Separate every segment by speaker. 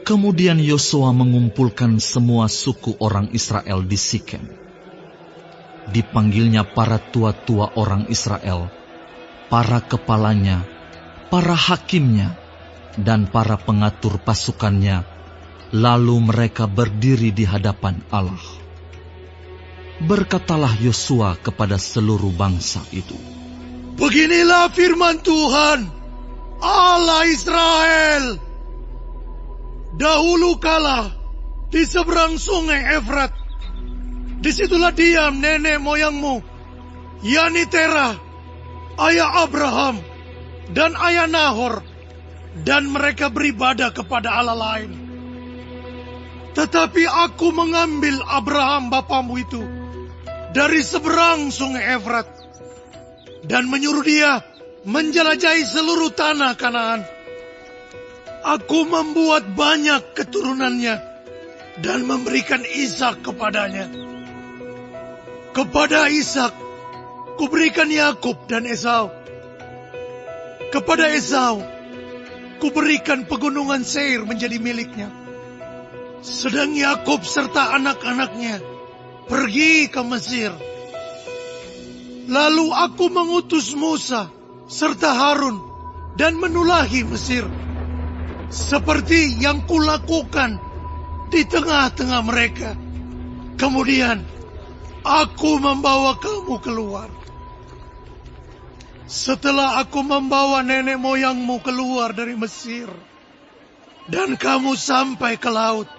Speaker 1: Kemudian Yosua mengumpulkan semua suku orang Israel di Sikem. Dipanggilnya para tua-tua orang Israel, para kepalanya, para hakimnya, dan para pengatur pasukannya, lalu mereka berdiri di hadapan Allah. Berkatalah Yosua kepada seluruh bangsa itu,
Speaker 2: "Beginilah firman Tuhan, Allah Israel. Dahulu kala di seberang sungai Efrat, disitulah diam nenek moyangmu, yakni Terah, ayah Abraham, dan ayah Nahor, dan mereka beribadah kepada Allah lain. Tetapi aku mengambil Abraham bapamu itu dari seberang sungai Efrat, dan menyuruh dia menjelajahi seluruh tanah Kanaan. Aku membuat banyak keturunannya dan memberikan Ishak kepadanya. Kepada Ishak kuberikan Yakub dan Esau. Kepada Esau kuberikan pegunungan Seir menjadi miliknya. Sedang Yakub serta anak-anaknya pergi ke Mesir. Lalu aku mengutus Musa serta Harun dan menulahi Mesir, seperti yang kulakukan di tengah-tengah mereka. Kemudian aku membawa kamu keluar. Setelah aku membawa nenek moyangmu keluar dari Mesir, dan kamu sampai ke laut,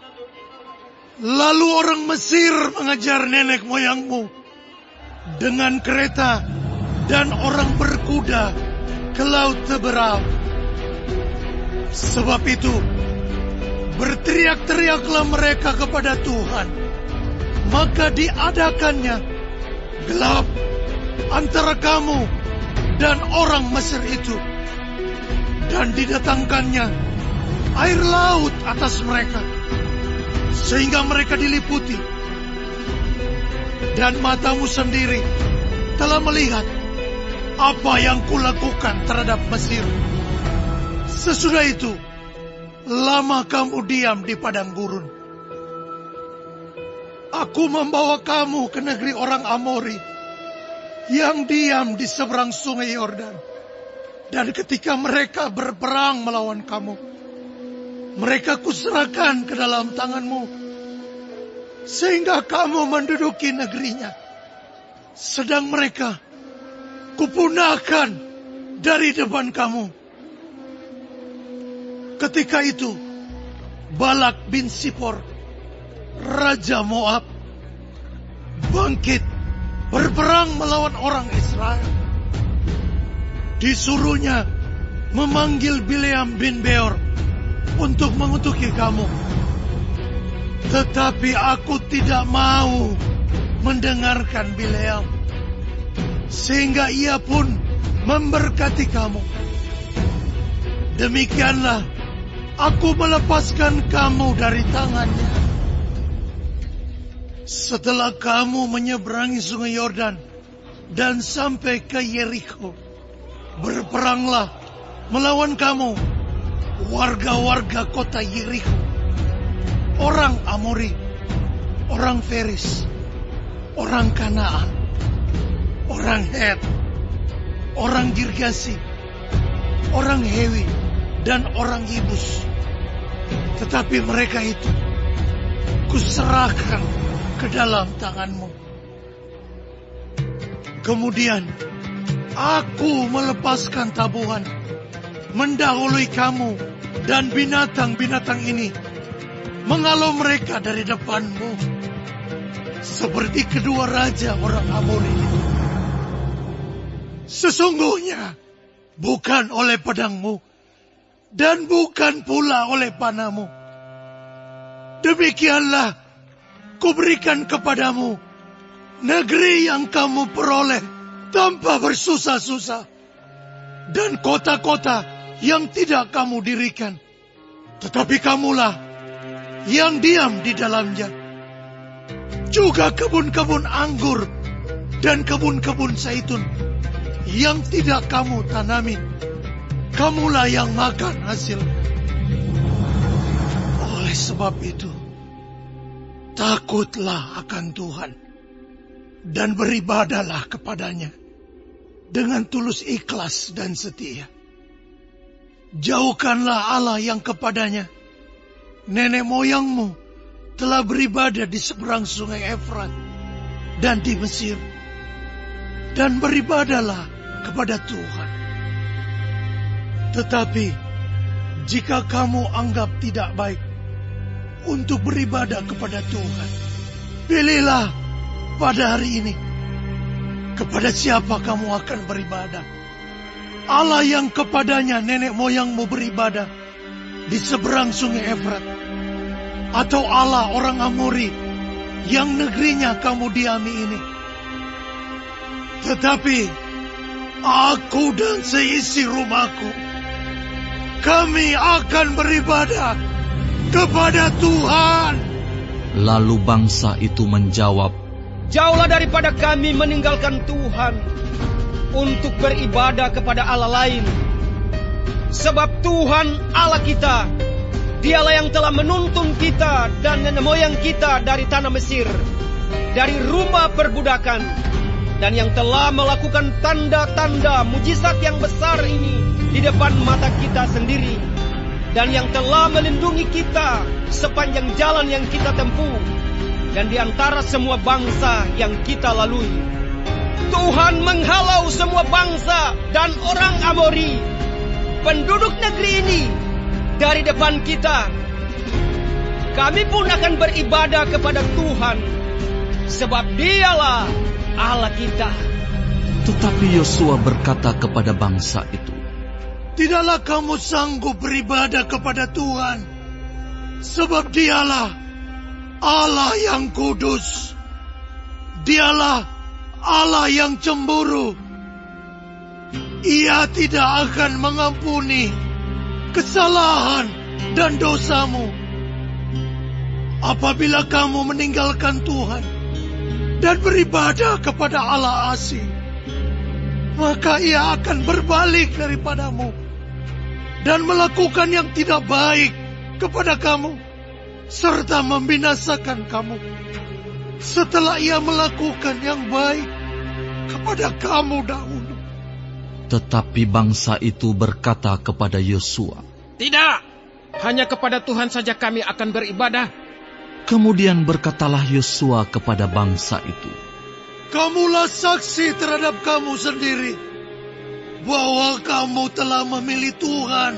Speaker 2: lalu orang Mesir mengejar nenek moyangmu dengan kereta dan orang berkuda ke laut Teberau. Sebab itu, berteriak-teriaklah mereka kepada Tuhan. Maka diadakannya gelap antara kamu dan orang Mesir itu, dan didatangkannya air laut atas mereka, sehingga mereka diliputi. Dan matamu sendiri telah melihat apa yang kulakukan terhadap Mesir. Sesudah itu, lama kamu diam di padang gurun. Aku membawa kamu ke negeri orang Amori yang diam di seberang sungai Yordan. Dan ketika mereka berperang melawan kamu, mereka kuserahkan ke dalam tanganmu, sehingga kamu menduduki negerinya. Sedang mereka kupunahkan dari depan kamu. Ketika itu, Balak bin Sipor, Raja Moab, bangkit berperang melawan orang Israel. Disuruhnya memanggil Bileam bin Beor untuk mengutuki kamu. Tetapi aku tidak mau mendengarkan Bileam, sehingga ia pun memberkati kamu. Demikianlah aku melepaskan kamu dari tangannya. Setelah kamu menyeberangi sungai Yordan dan sampai ke Yeriko, berperanglah melawan kamu warga-warga kota Yeriko, orang Amori, orang Feris, orang Kanaan, orang Het, orang Girgasi, orang Hewi, dan orang Yebus. Tetapi mereka itu kuserahkan ke dalam tanganmu. Kemudian aku melepaskan tabuhan mendahului kamu, dan binatang-binatang ini menghalau mereka dari depanmu, seperti kedua raja orang Amori itu. Sesungguhnya bukan oleh pedangmu dan bukan pula oleh panamu. Demikianlah kuberikan kepadamu negeri yang kamu peroleh tanpa bersusah-susah, dan kota-kota yang tidak kamu dirikan, tetapi kamulah yang diam di dalamnya. Juga kebun-kebun anggur dan kebun-kebun zaitun yang tidak kamu tanami, kamulah yang makan hasil. Oleh sebab itu, takutlah akan Tuhan dan beribadahlah kepadanya dengan tulus ikhlas dan setia. Jauhkanlah Allah yang kepadanya nenek moyangmu telah beribadah di seberang sungai Efrat dan di Mesir, dan beribadahlah kepada Tuhan. Tetapi jika kamu anggap tidak baik untuk beribadah kepada Tuhan, pilihlah pada hari ini kepada siapa kamu akan beribadah. Allah yang kepadanya nenek moyangmu beribadah di seberang sungai Efrat, atau Allah orang Amori yang negerinya kamu diami ini. Tetapi aku dan seisi rumahku, kami akan beribadah kepada Tuhan.
Speaker 1: Lalu bangsa itu menjawab,
Speaker 3: jauhlah daripada kami meninggalkan Tuhan untuk beribadah kepada Allah lain. Sebab Tuhan Allah kita, Dialah yang telah menuntun kita dan nenek moyang kita dari tanah Mesir, dari rumah perbudakan, dan yang telah melakukan tanda-tanda mujizat yang besar ini di depan mata kita sendiri, dan yang telah melindungi kita sepanjang jalan yang kita tempuh, dan di antara semua bangsa yang kita lalui. Tuhan menghalau semua bangsa dan orang Amori, penduduk negeri ini, dari depan kita. Kami pun akan beribadah kepada Tuhan, sebab Dialah Allah kita.
Speaker 1: Tetapi Yosua berkata kepada bangsa itu,
Speaker 2: tidaklah kamu sanggup beribadah kepada Tuhan, sebab Dialah Allah yang kudus. Dialah Allah yang cemburu. Ia tidak akan mengampuni kesalahan dan dosamu. Apabila kamu meninggalkan Tuhan dan beribadah kepada Allah asing, maka Ia akan berbalik daripadamu dan melakukan yang tidak baik kepada kamu, serta membinasakan kamu, setelah Ia melakukan yang baik kepada kamu dahulu.
Speaker 1: Tetapi bangsa itu berkata kepada Yosua,
Speaker 3: tidak, hanya kepada Tuhan saja kami akan beribadah.
Speaker 1: Kemudian berkatalah Yosua kepada bangsa itu,
Speaker 2: kamulah saksi terhadap kamu sendiri bahwa kamu telah memilih Tuhan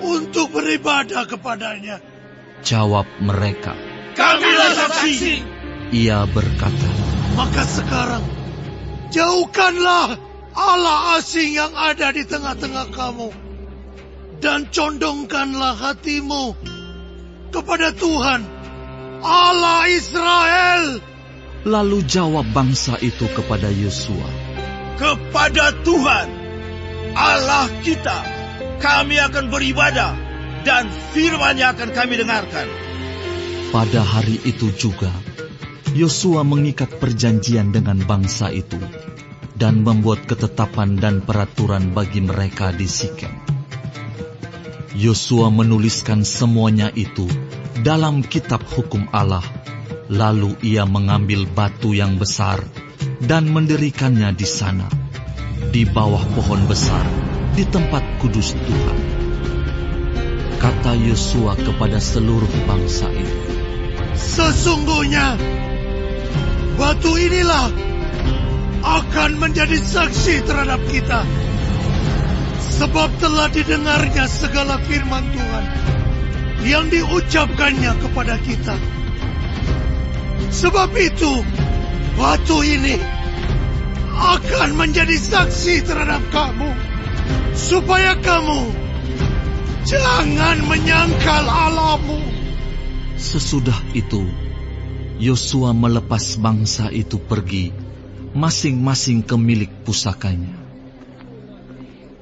Speaker 2: untuk beribadah kepadanya.
Speaker 1: Jawab mereka,
Speaker 2: kamilah saksi.
Speaker 1: Ia berkata,
Speaker 2: maka sekarang jauhkanlah Allah asing yang ada di tengah-tengah kamu, dan condongkanlah hatimu kepada Tuhan Allah Israel.
Speaker 1: Lalu jawab bangsa itu kepada Yosua,
Speaker 4: kepada Tuhan Allah kita kami akan beribadah, dan firman-Nya akan kami dengarkan.
Speaker 1: Pada hari itu juga Yosua mengikat perjanjian dengan bangsa itu dan membuat ketetapan dan peraturan bagi mereka di Sikem. Yosua menuliskan semuanya itu dalam kitab hukum Allah. Lalu ia mengambil batu yang besar dan mendirikannya di sana, di bawah pohon besar, di tempat kudus Tuhan. Kata Yosua kepada seluruh bangsa itu,
Speaker 2: sesungguhnya batu inilah akan menjadi saksi terhadap kita, sebab telah didengarnya segala firman Tuhan yang diucapkannya kepada kita. Sebab itu batu ini akan menjadi saksi terhadap kamu, supaya kamu jangan menyangkal Allahmu.
Speaker 1: Sesudah itu Yosua melepas bangsa itu pergi, masing-masing ke milik pusakanya.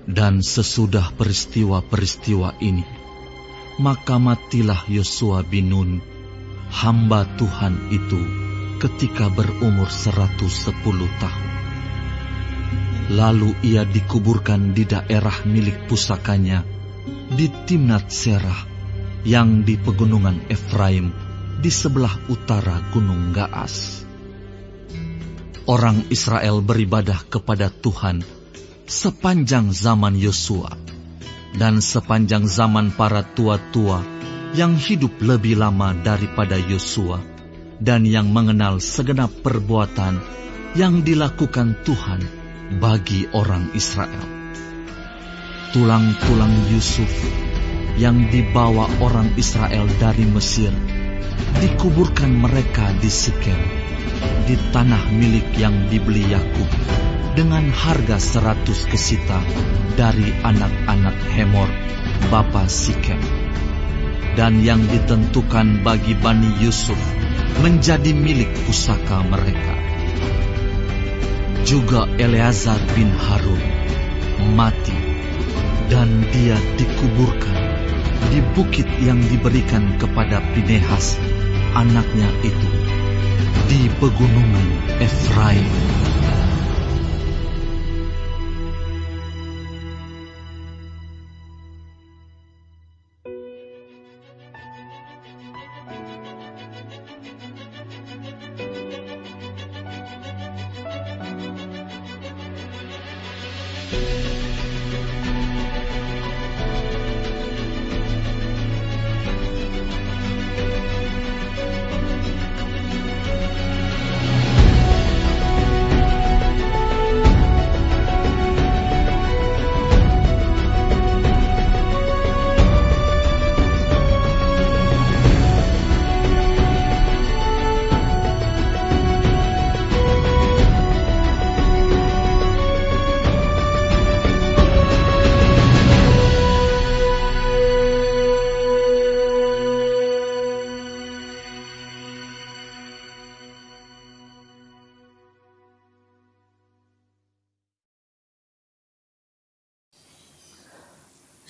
Speaker 1: Dan sesudah peristiwa-peristiwa ini, maka matilah Yosua bin Nun, hamba Tuhan itu, ketika berumur 110 tahun. Lalu ia dikuburkan di daerah milik pusakanya di Timnat Serah, yang di pegunungan Efraim di sebelah utara Gunung Gaas. Orang Israel beribadah kepada Tuhan sepanjang zaman Yosua dan sepanjang zaman para tua-tua yang hidup lebih lama daripada Yosua dan yang mengenal segenap perbuatan yang dilakukan Tuhan bagi orang Israel. Tulang-tulang Yusuf yang dibawa orang Israel dari Mesir dikuburkan mereka di Sikem, di tanah milik yang dibeli Yakub dengan harga 100 kesita dari anak-anak Hemor, bapa Sikem, dan yang ditentukan bagi Bani Yusuf menjadi milik pusaka mereka. Juga Eleazar bin Harun mati, dan dia dikuburkan di bukit yang diberikan kepada Pinehas, anaknya itu, di pegunungan Efraim.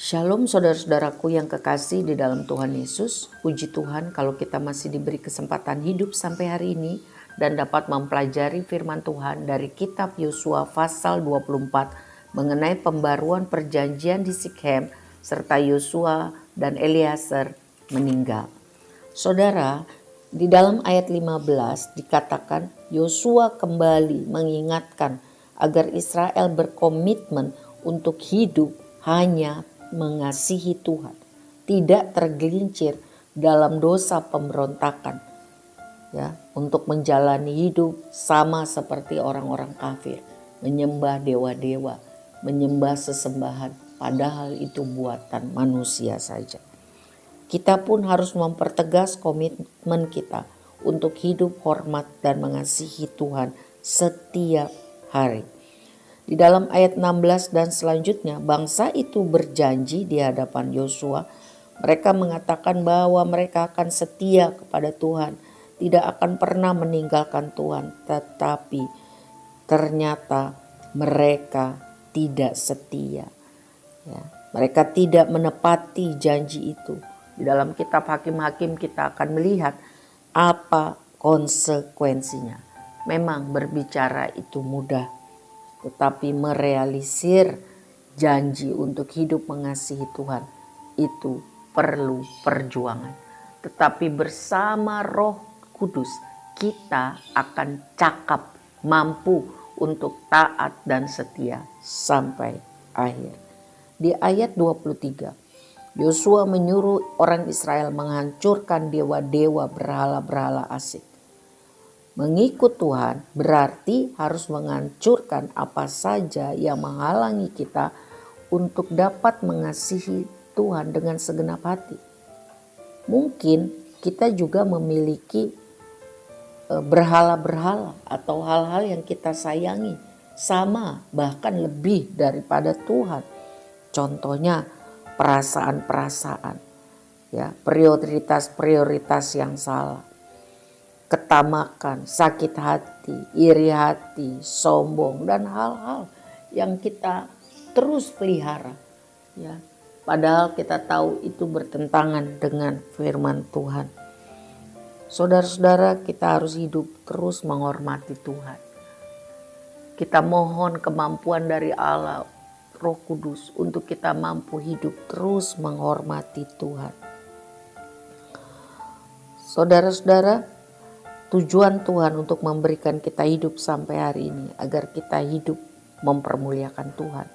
Speaker 5: Shalom saudara-saudaraku yang kekasih di dalam Tuhan Yesus. Puji Tuhan kalau kita masih diberi kesempatan hidup sampai hari ini dan dapat mempelajari firman Tuhan dari kitab Yosua pasal 24 mengenai pembaruan perjanjian di Sikem serta Yosua dan Eleazar meninggal. Saudara, di dalam ayat 15 dikatakan Yosua kembali mengingatkan agar Israel berkomitmen untuk hidup hanya mengasihi Tuhan, tidak tergelincir dalam dosa pemberontakan, ya, untuk menjalani hidup sama seperti orang-orang kafir, menyembah dewa-dewa, menyembah sesembahan, padahal itu buatan manusia saja. Kita pun harus mempertegas komitmen kita untuk hidup hormat dan mengasihi Tuhan setiap hari. Di dalam ayat 16 dan selanjutnya, bangsa itu berjanji di hadapan Yosua. Mereka mengatakan bahwa mereka akan setia kepada Tuhan, tidak akan pernah meninggalkan Tuhan. Tetapi ternyata mereka tidak setia. Ya, mereka tidak menepati janji itu. Di dalam kitab Hakim-Hakim kita akan melihat apa konsekuensinya. Memang berbicara itu mudah, tetapi merealisir janji untuk hidup mengasihi Tuhan itu perlu perjuangan. Tetapi bersama Roh Kudus kita akan cakap, mampu untuk taat dan setia sampai akhir. Di ayat 23, Yosua menyuruh orang Israel menghancurkan dewa-dewa berhala-berhala asing. Mengikut Tuhan berarti harus menghancurkan apa saja yang menghalangi kita untuk dapat mengasihi Tuhan dengan segenap hati. Mungkin kita juga memiliki berhala-berhala atau hal-hal yang kita sayangi sama bahkan lebih daripada Tuhan. Contohnya perasaan-perasaan, ya, prioritas-prioritas yang salah. Ketamakan, sakit hati, iri hati, sombong, dan hal-hal yang kita terus pelihara, ya. Padahal kita tahu itu bertentangan dengan firman Tuhan. Saudara-saudara, kita harus hidup terus menghormati Tuhan. Kita mohon kemampuan dari Allah, Roh Kudus, untuk kita mampu hidup terus menghormati Tuhan. Saudara-saudara, tujuan Tuhan untuk memberikan kita hidup sampai hari ini agar kita hidup mempermuliakan Tuhan.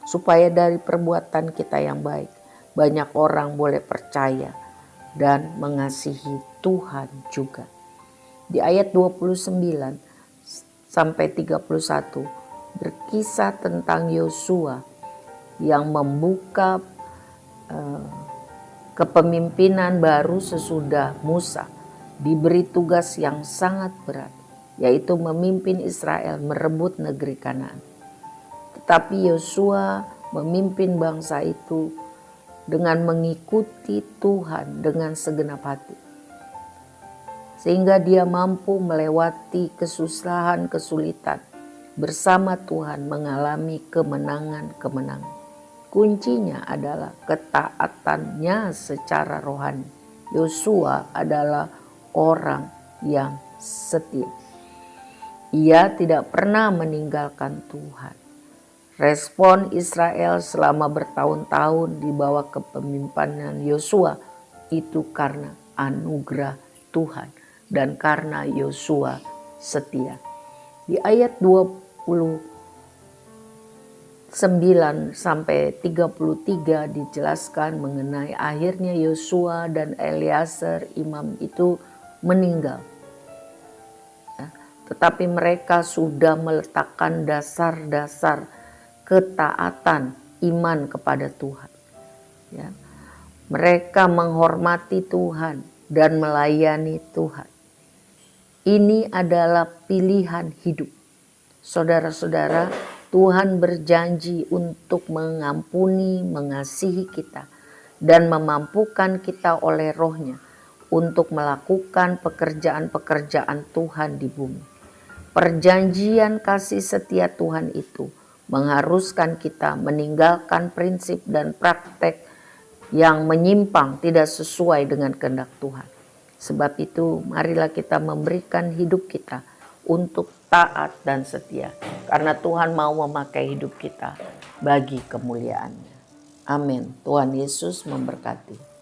Speaker 5: Supaya dari perbuatan kita yang baik, banyak orang boleh percaya dan mengasihi Tuhan juga. Di ayat 29 sampai 31 berkisah tentang Yosua yang membuka kepemimpinan baru sesudah Musa diberi tugas yang sangat berat, yaitu memimpin Israel merebut negeri Kanaan. Tetapi Yosua memimpin bangsa itu dengan mengikuti Tuhan dengan segenap hati, sehingga dia mampu melewati kesusahan, kesulitan bersama Tuhan, mengalami kemenangan-kemenangan. Kuncinya adalah ketaatannya secara rohani. Yosua adalah orang yang setia. Ia tidak pernah meninggalkan Tuhan. Respon Israel selama bertahun-tahun di bawah kepemimpinan Yosua itu karena anugerah Tuhan dan karena Yosua setia. Di ayat 29 sampai 33 dijelaskan mengenai akhirnya Yosua dan Eleazar imam itu meninggal. Tetapi mereka sudah meletakkan dasar-dasar ketaatan iman kepada Tuhan. Ya. Mereka menghormati Tuhan dan melayani Tuhan. Ini adalah pilihan hidup. Saudara-saudara, Tuhan berjanji untuk mengampuni, mengasihi kita, dan memampukan kita oleh Roh-Nya untuk melakukan pekerjaan-pekerjaan Tuhan di bumi. Perjanjian kasih setia Tuhan itu mengharuskan kita meninggalkan prinsip dan praktek yang menyimpang tidak sesuai dengan kehendak Tuhan. Sebab itu marilah kita memberikan hidup kita untuk taat dan setia, karena Tuhan mau memakai hidup kita bagi kemuliaan-Nya. Amin. Tuhan Yesus memberkati.